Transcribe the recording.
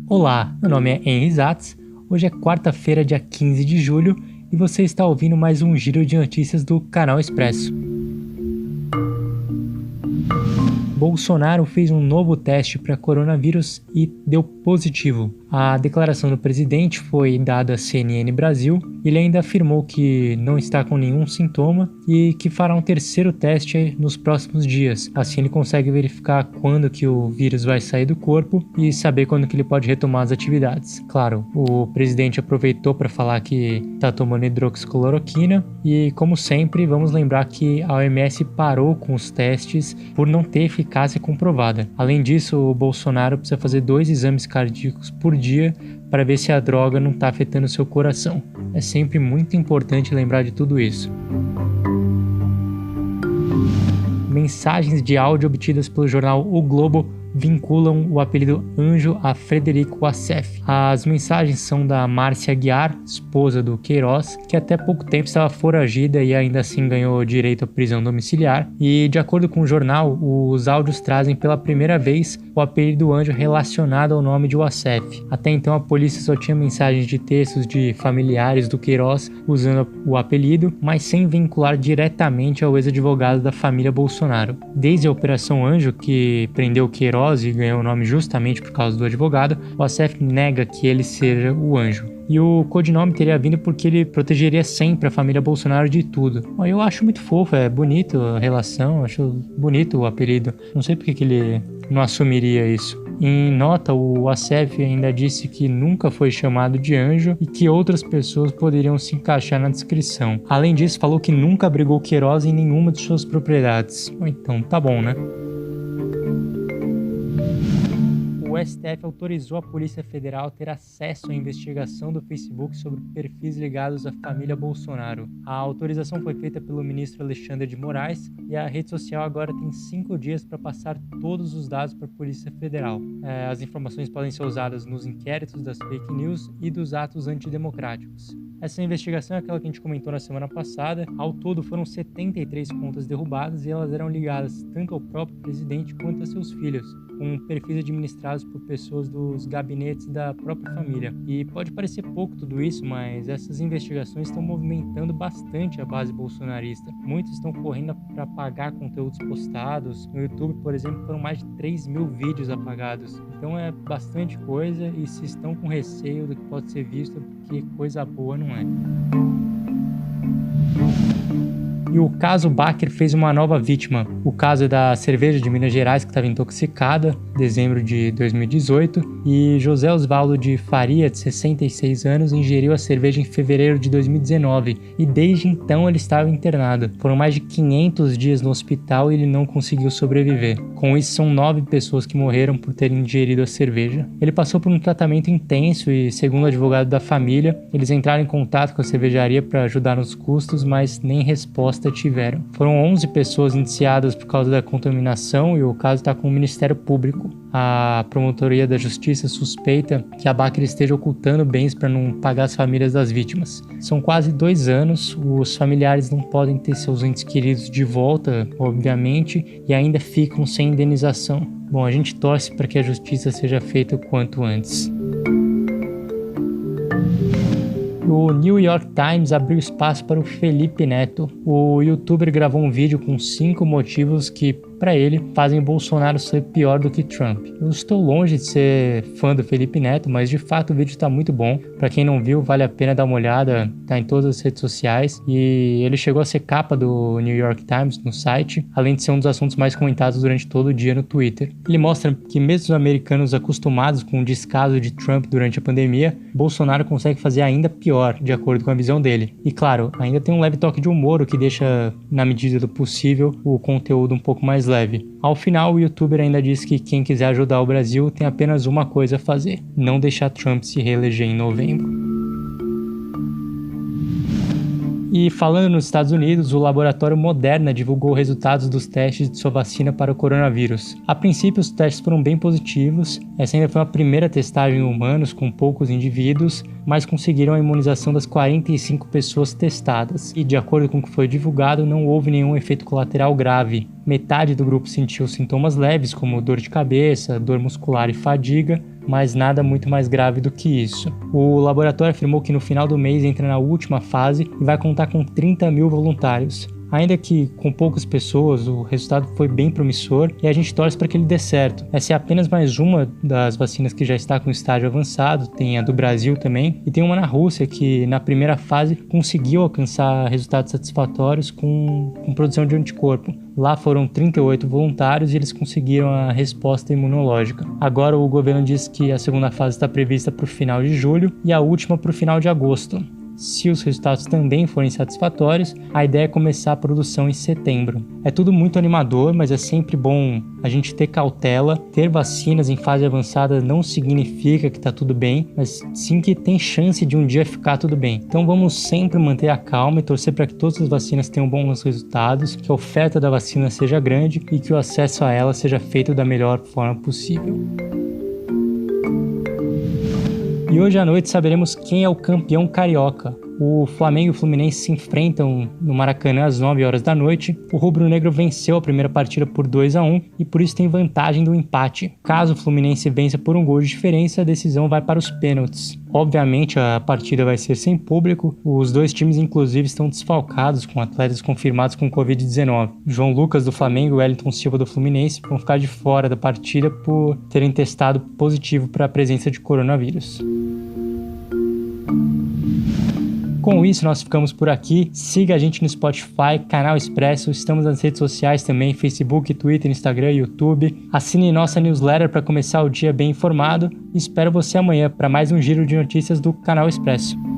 Olá, meu nome é Henry Zatz, hoje é quarta-feira, dia 15 de julho, e você está ouvindo mais um giro de notícias do Canal Expresso. Bolsonaro fez um novo teste para coronavírus e deu positivo. A declaração do presidente foi dada à CNN Brasil. Ele ainda afirmou que não está com nenhum sintoma e que fará um terceiro teste nos próximos dias. Assim ele consegue verificar quando que o vírus vai sair do corpo e saber quando que ele pode retomar as atividades. Claro, o presidente aproveitou para falar que está tomando hidroxicloroquina e, como sempre, vamos lembrar que a OMS parou com os testes por não ter eficácia comprovada. Além disso, o Bolsonaro precisa fazer 2 exames cardíacos por dia para ver se a droga não está afetando seu coração. É sempre muito importante lembrar de tudo isso. Mensagens de áudio obtidas pelo jornal O Globo vinculam o apelido Anjo a Frederico Wassef. As mensagens são da Márcia Aguiar, esposa do Queiroz, que até pouco tempo estava foragida e ainda assim ganhou direito à prisão domiciliar. E, de acordo com o jornal, os áudios trazem pela primeira vez o apelido Anjo relacionado ao nome de Wassef. Até então a polícia só tinha mensagens de textos de familiares do Queiroz usando o apelido, mas sem vincular diretamente ao ex-advogado da família Bolsonaro. Desde a Operação Anjo, que prendeu Queiroz e ganhou o nome justamente por causa do advogado, o Wassef nega que ele seja o Anjo. E o codinome teria vindo porque ele protegeria sempre a família Bolsonaro de tudo. Eu acho muito fofo, é bonito a relação, acho bonito o apelido. Não sei porque que ele não assumiria isso. Em nota, o Wassef ainda disse que nunca foi chamado de anjo e que outras pessoas poderiam se encaixar na descrição. Além disso, falou que nunca abrigou Queiroz em nenhuma de suas propriedades. Então, tá bom, né? O STF autorizou a Polícia Federal a ter acesso à investigação do Facebook sobre perfis ligados à família Bolsonaro. A autorização foi feita pelo ministro Alexandre de Moraes e a rede social agora tem 5 dias para passar todos os dados para a Polícia Federal. As informações podem ser usadas nos inquéritos das fake news e dos atos antidemocráticos. Essa investigação é aquela que a gente comentou na semana passada. Ao todo foram 73 contas derrubadas e elas eram ligadas tanto ao próprio presidente quanto a seus filhos, com perfis administrados por pessoas dos gabinetes da própria família. E pode parecer pouco tudo isso, mas essas investigações estão movimentando bastante a base bolsonarista. Muitos estão correndo para apagar conteúdos postados. No YouTube, por exemplo, foram mais de 3 mil vídeos apagados. Então é bastante coisa e se estão com receio do que pode ser visto, porque coisa boa não é. E o caso Baker fez uma nova vítima. O caso é da cerveja de Minas Gerais que estava intoxicada, em dezembro de 2018, e José Osvaldo de Faria, de 66 anos, ingeriu a cerveja em fevereiro de 2019 e desde então ele estava internado. Foram mais de 500 dias no hospital e ele não conseguiu sobreviver. Com isso, são 9 pessoas que morreram por terem ingerido a cerveja. Ele passou por um tratamento intenso e, segundo o advogado da família, eles entraram em contato com a cervejaria para ajudar nos custos, mas nem resposta tiveram. Foram 11 pessoas indiciadas por causa da contaminação e o caso está com o Ministério Público. A Promotoria da Justiça suspeita que a Baker esteja ocultando bens para não pagar as famílias das vítimas. São quase 2 anos, os familiares não podem ter seus entes queridos de volta, obviamente, e ainda ficam sem indenização. Bom, a gente torce para que a justiça seja feita o quanto antes. O New York Times abriu espaço para o Felipe Neto. O youtuber gravou um vídeo com 5 motivos que, para ele, fazem o Bolsonaro ser pior do que Trump. Eu estou longe de ser fã do Felipe Neto, mas de fato o vídeo está muito bom. Para quem não viu, vale a pena dar uma olhada, tá em todas as redes sociais. E ele chegou a ser capa do New York Times no site, além de ser um dos assuntos mais comentados durante todo o dia no Twitter. Ele mostra que mesmo os americanos acostumados com o descaso de Trump durante a pandemia, Bolsonaro consegue fazer ainda pior, de acordo com a visão dele. E claro, ainda tem um leve toque de humor, o que deixa, na medida do possível, o conteúdo um pouco mais leve. Ao final, o youtuber ainda diz que quem quiser ajudar o Brasil tem apenas uma coisa a fazer: não deixar Trump se reeleger em novembro. E falando nos Estados Unidos, o laboratório Moderna divulgou resultados dos testes de sua vacina para o coronavírus. A princípio, os testes foram bem positivos. Essa ainda foi a primeira testagem em humanos, com poucos indivíduos, mas conseguiram a imunização das 45 pessoas testadas. E, de acordo com o que foi divulgado, não houve nenhum efeito colateral grave. Metade do grupo sentiu sintomas leves, como dor de cabeça, dor muscular e fadiga, mas nada muito mais grave do que isso. O laboratório afirmou que no final do mês entra na última fase e vai contar com 30 mil voluntários. Ainda que com poucas pessoas, o resultado foi bem promissor e a gente torce para que ele dê certo. Essa é apenas mais uma das vacinas que já está com estágio avançado, tem a do Brasil também, e tem uma na Rússia que na primeira fase conseguiu alcançar resultados satisfatórios com produção de anticorpo. Lá foram 38 voluntários e eles conseguiram a resposta imunológica. Agora o governo diz que a segunda fase está prevista para o final de julho e a última para o final de agosto. Se os resultados também forem satisfatórios, a ideia é começar a produção em setembro. É tudo muito animador, mas é sempre bom a gente ter cautela. Ter vacinas em fase avançada não significa que está tudo bem, mas sim que tem chance de um dia ficar tudo bem. Então vamos sempre manter a calma e torcer para que todas as vacinas tenham bons resultados, que a oferta da vacina seja grande e que o acesso a ela seja feito da melhor forma possível. E hoje à noite saberemos quem é o campeão carioca. O Flamengo e o Fluminense se enfrentam no Maracanã às 9 horas da noite. O rubro-negro venceu a primeira partida por 2-1 e por isso tem vantagem do empate. Caso o Fluminense vença por um gol de diferença, a decisão vai para os pênaltis. Obviamente a partida vai ser sem público. Os dois times inclusive estão desfalcados com atletas confirmados com Covid-19. João Lucas do Flamengo e Wellington Silva do Fluminense vão ficar de fora da partida por terem testado positivo para a presença de coronavírus. Com isso, nós ficamos por aqui. Siga a gente no Spotify, Canal Expresso. Estamos nas redes sociais também, Facebook, Twitter, Instagram e YouTube. Assine nossa newsletter para começar o dia bem informado. Espero você amanhã para mais um giro de notícias do Canal Expresso.